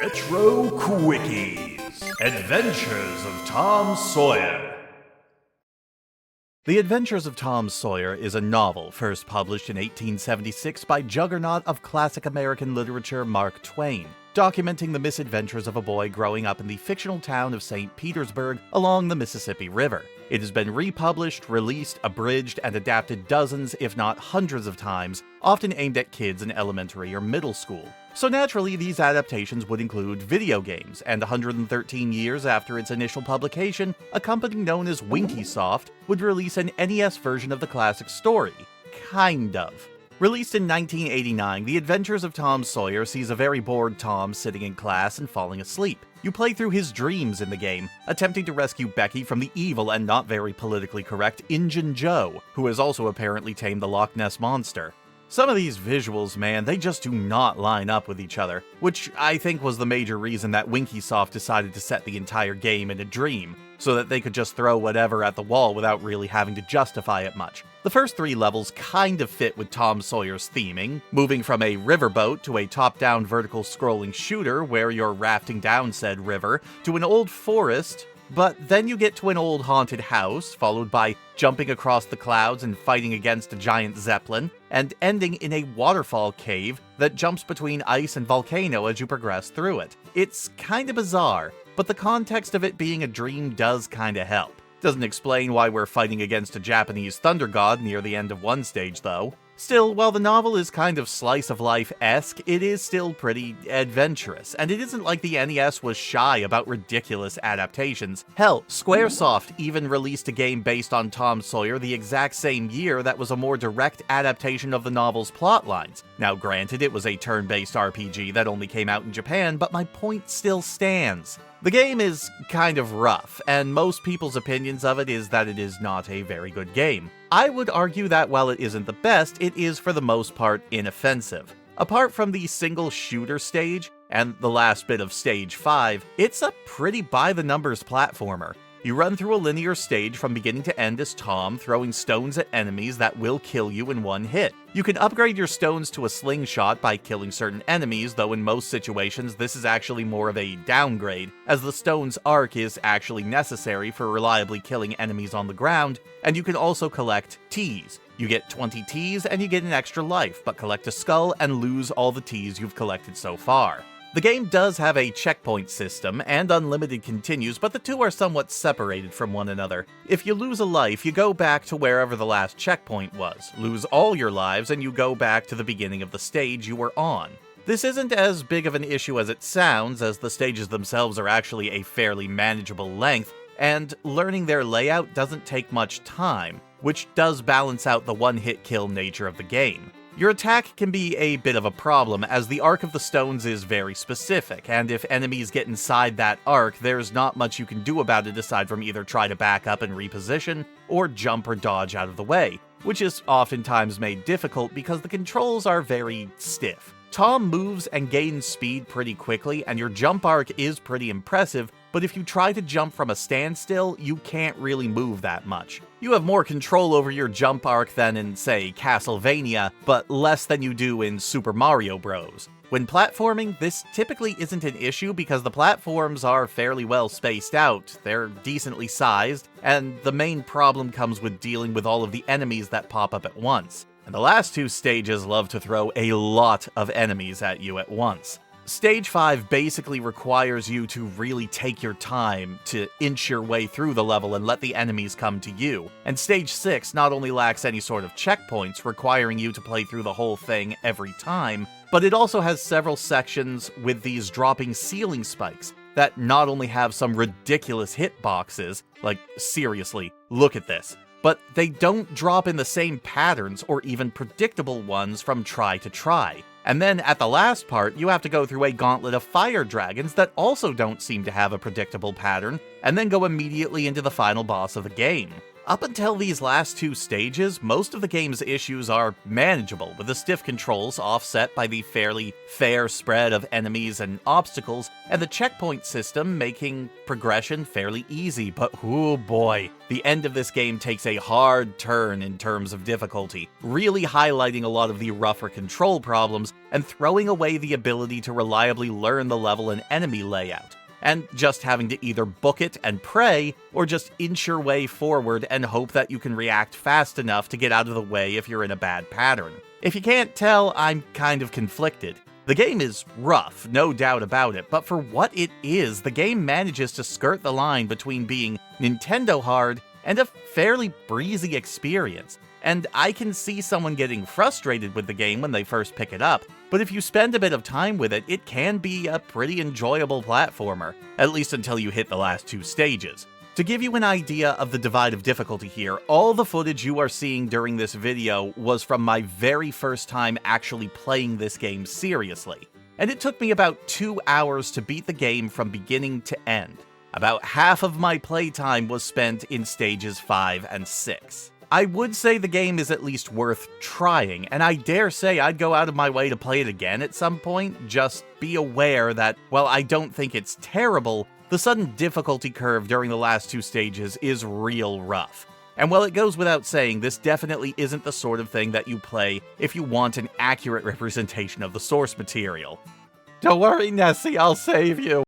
Retro Quickies, Adventures of Tom Sawyer. The Adventures of Tom Sawyer is a novel first published in 1876 by juggernaut of classic American literature Mark Twain, documenting the misadventures of a boy growing up in the fictional town of St. Petersburg along the Mississippi River. It has been republished, released, abridged, and adapted dozens, if not hundreds of times, often aimed at kids in elementary or middle school. So naturally, these adaptations would include video games, and 113 years after its initial publication, a company known as Quickies would release an NES version of the classic story. Kind of. Released in 1989, The Adventures of Tom Sawyer sees a very bored Tom sitting in class and falling asleep. You play through his dreams in the game, attempting to rescue Becky from the evil and not very politically correct Injun Joe, who has also apparently tamed the Loch Ness Monster. Some of these visuals, man, they just do not line up with each other, which I think was the major reason that Quickies decided to set the entire game in a dream, so that they could just throw whatever at the wall without really having to justify it much. The first three levels kind of fit with Tom Sawyer's theming, moving from a riverboat to a top-down vertical scrolling shooter where you're rafting down said river, to an old forest, but then you get to an old haunted house, followed by jumping across the clouds and fighting against a giant zeppelin, and ending in a waterfall cave that jumps between ice and volcano as you progress through it. It's kinda bizarre, but the context of it being a dream does kinda help. Doesn't explain why we're fighting against a Japanese thunder god near the end of one stage, though. Still, while the novel is kind of slice-of-life-esque, it is still pretty adventurous, and it isn't like the NES was shy about ridiculous adaptations. Hell, Squaresoft even released a game based on Tom Sawyer the exact same year that was a more direct adaptation of the novel's plotlines. Now granted, it was a turn-based RPG that only came out in Japan, but my point still stands. The game is kind of rough, and most people's opinions of it is that it is not a very good game. I would argue that while it isn't the best, it is for the most part inoffensive. Apart from the single shooter stage, and the last bit of stage 5, it's a pretty by-the-numbers platformer. You run through a linear stage from beginning to end as Tom, throwing stones at enemies that will kill you in one hit. You can upgrade your stones to a slingshot by killing certain enemies, though in most situations this is actually more of a downgrade, as the stone's arc is actually necessary for reliably killing enemies on the ground, and you can also collect Ts. You get 20 Ts and you get an extra life, but collect a skull and lose all the Ts you've collected so far. The game does have a checkpoint system, and unlimited continues, but the two are somewhat separated from one another. If you lose a life, you go back to wherever the last checkpoint was, lose all your lives, and you go back to the beginning of the stage you were on. This isn't as big of an issue as it sounds, as the stages themselves are actually a fairly manageable length, and learning their layout doesn't take much time, which does balance out the one-hit kill nature of the game. Your attack can be a bit of a problem, as the arc of the stones is very specific, and if enemies get inside that arc, there's not much you can do about it aside from either try to back up and reposition, or jump or dodge out of the way, which is oftentimes made difficult because the controls are very stiff. Tom moves and gains speed pretty quickly, and your jump arc is pretty impressive, but if you try to jump from a standstill, you can't really move that much. You have more control over your jump arc than in, say, Castlevania, but less than you do in Super Mario Bros. When platforming, this typically isn't an issue because the platforms are fairly well spaced out, they're decently sized, and the main problem comes with dealing with all of the enemies that pop up at once. And the last two stages love to throw a lot of enemies at you at once. Stage 5 basically requires you to really take your time to inch your way through the level and let the enemies come to you. And Stage 6 not only lacks any sort of checkpoints requiring you to play through the whole thing every time, but it also has several sections with these dropping ceiling spikes that not only have some ridiculous hitboxes, like seriously, look at this, but they don't drop in the same patterns or even predictable ones from try to try. And then at the last part, you have to go through a gauntlet of fire dragons that also don't seem to have a predictable pattern, and then go immediately into the final boss of the game. Up until these last two stages, most of the game's issues are manageable, with the stiff controls offset by the fairly fair spread of enemies and obstacles, and the checkpoint system making progression fairly easy. But oh boy, the end of this game takes a hard turn in terms of difficulty, really highlighting a lot of the rougher control problems and throwing away the ability to reliably learn the level and enemy layout, and just having to either book it and pray, or just inch your way forward and hope that you can react fast enough to get out of the way if you're in a bad pattern. If you can't tell, I'm kind of conflicted. The game is rough, no doubt about it, but for what it is, the game manages to skirt the line between being Nintendo hard and a fairly breezy experience. And I can see someone getting frustrated with the game when they first pick it up, but if you spend a bit of time with it, it can be a pretty enjoyable platformer, at least until you hit the last 2 stages. To give you an idea of the divide of difficulty here, all the footage you are seeing during this video was from my very first time actually playing this game seriously, and it took me about 2 hours to beat the game from beginning to end. About half of my playtime was spent in stages 5 and 6. I would say the game is at least worth trying, and I dare say I'd go out of my way to play it again at some point. Just be aware that, while I don't think it's terrible, the sudden difficulty curve during the last 2 stages is real rough. And while it goes without saying, this definitely isn't the sort of thing that you play if you want an accurate representation of the source material. Don't worry, Nessie, I'll save you.